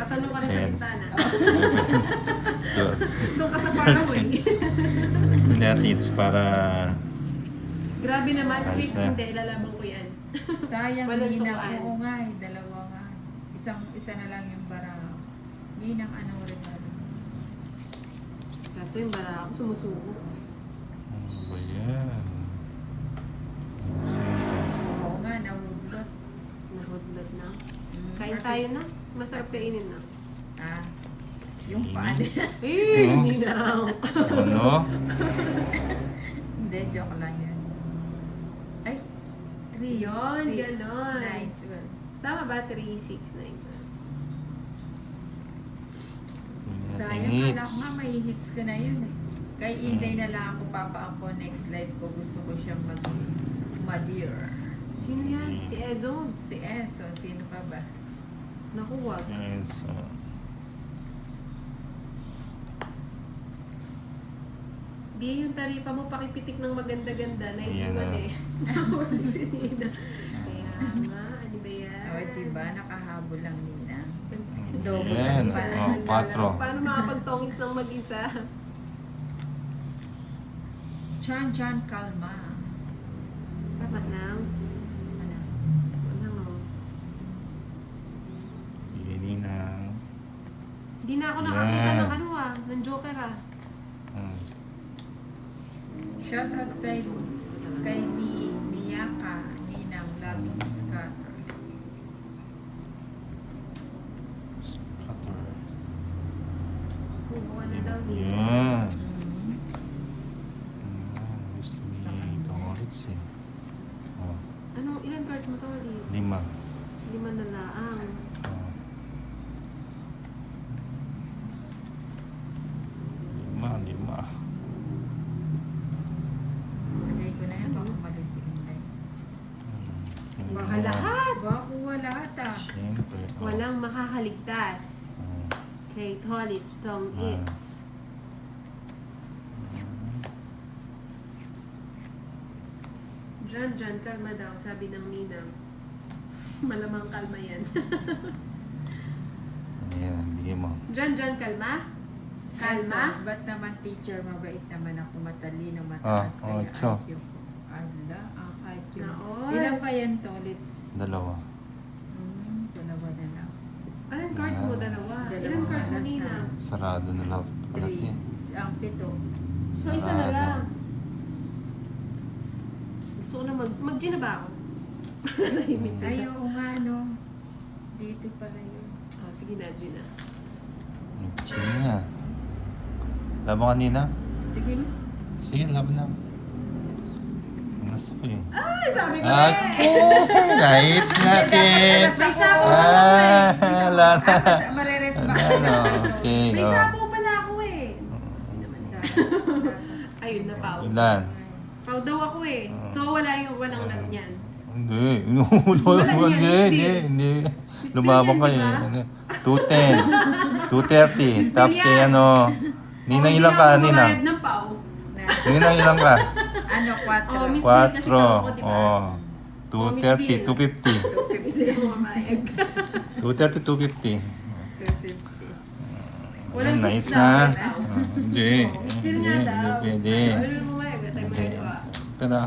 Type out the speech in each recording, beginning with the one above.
Tatanong ka na sa 10. bintana. 12. Doon ka sa paraway. Pinatits para... Grabe naman, Ayos fix, na. hindi, ilalaban ko yan. Sayang, Walang ninang. sukaan. Oo nga eh, dalawa nga. Isa na lang yung bara. Ninang ano regalo. Kaso yung bara ako sumusuko. Ano ba yan? Oo nga, nahudlot. Nahudlot na. Kain Bakit? tayo na. Masarap kainin na. Ah, yung Ini? paan. Eh, No? hindi na. Ano? Hindi, joke lang yan. Ay, 3, Yun, 6, ganon. 9, 12. Tama ba? 3, 6, 9. Sayang, kala ko nga may hits ko na yun eh. Kay Inday na lang ako papaampo next live ko. Gusto ko siyang maging madear. Sino yan? Si Ezone. Si Eso, sino pa ba? Naku, wag. Yes. Bia yung taripa mo, pakipitik ng maganda-ganda. Ayan Naiiwan na. eh. Nakawali si Nina. Kaya nga, ano ba yan? O, diba? Nakahabol lang nina. Yan. Double Yan. lang Oh, 4. Paano makapagtongit ng mag-isa? Chan kalma. Dapat lang. Ano? Ano mo? Hindi na. Hindi na ako nakakita Yan. ng ano ng Joker ah. Shout out kay Miyaka, Ninang, laging scatter. Cutter. Bubuan na daw niya. Yan. Mhm. Gusto ni Doritz eh. Oh, Ano, ilan cards mo to ulit? 5. 5 na laang. Oh. 5. Lagay ko na yan, baka mali si Inday. Baka lahat. Baka kuha lahat ah. Siyempre. Oh. Walang makakaligtas. Oh. Kay Tolitz Tong Ah. It's. Dyan, kalma daw, sabi ng Ninang. Malamang kalma yan. Ayan, bigyan mo. Dyan, kalma? Kalma? Kaso, ba't naman teacher, mabait naman ako, matalino, mataas, Ah, kaya ocho. IQ ko. Ala, ang IQ. Naon. Ilan pa yan, Tolits? 2. Dalawa na lang. Anong cards mo? Dalawa. Ilang Dalawang cards mo, alas na. Ninang? Sarado na lang. Palat 3. yan. Ang 7. So, isa na Sarado. lang. Gusto ko na mag-G na ba ako? Nahimik sila. Ay, oo nga, no. Dito pala yun. Oh, sige na, G na. Sige nga. Laban kanina? Sige na. Sige, laban na. Nasa ko eh. Ay, sabi ko Okay, nights natin. May sapo Ah, wala na. Mareres ba? Wala na, okay. May Oh. sapo pala ako eh. Kasi naman eh. Ayun na, pau. Ilan? Pau daw ako eh. So, walang lang yan. Hindi. Wala niyan, Hindi. Miss Lumabang Bill ka yan, eh. di ba? Ano, 210. 230. Miss Tapos Bill kay yan. ano. Ninang Oh, ilang hindi ka, ako Ninang? bumayad ng pau. Ninang ilang ka? Ano, 4. Oh, Miss Bill kasi 4. tawag ko, di ba? Oh. Oh, Miss 230, Bill. 250. Kasi ako mamayag. 230, 250. 250. Walang Ayan, nice tips na. daw. Hindi. Still Hindi, nga daw. pwede. Ano na mamayag? Tayo Hindi. magawa. Pero,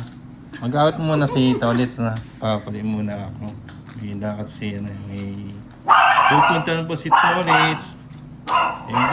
mag-out muna si Tolits na. Papali muna ako. Hindi na kasi ano, may... Pupunta na po si Tolits.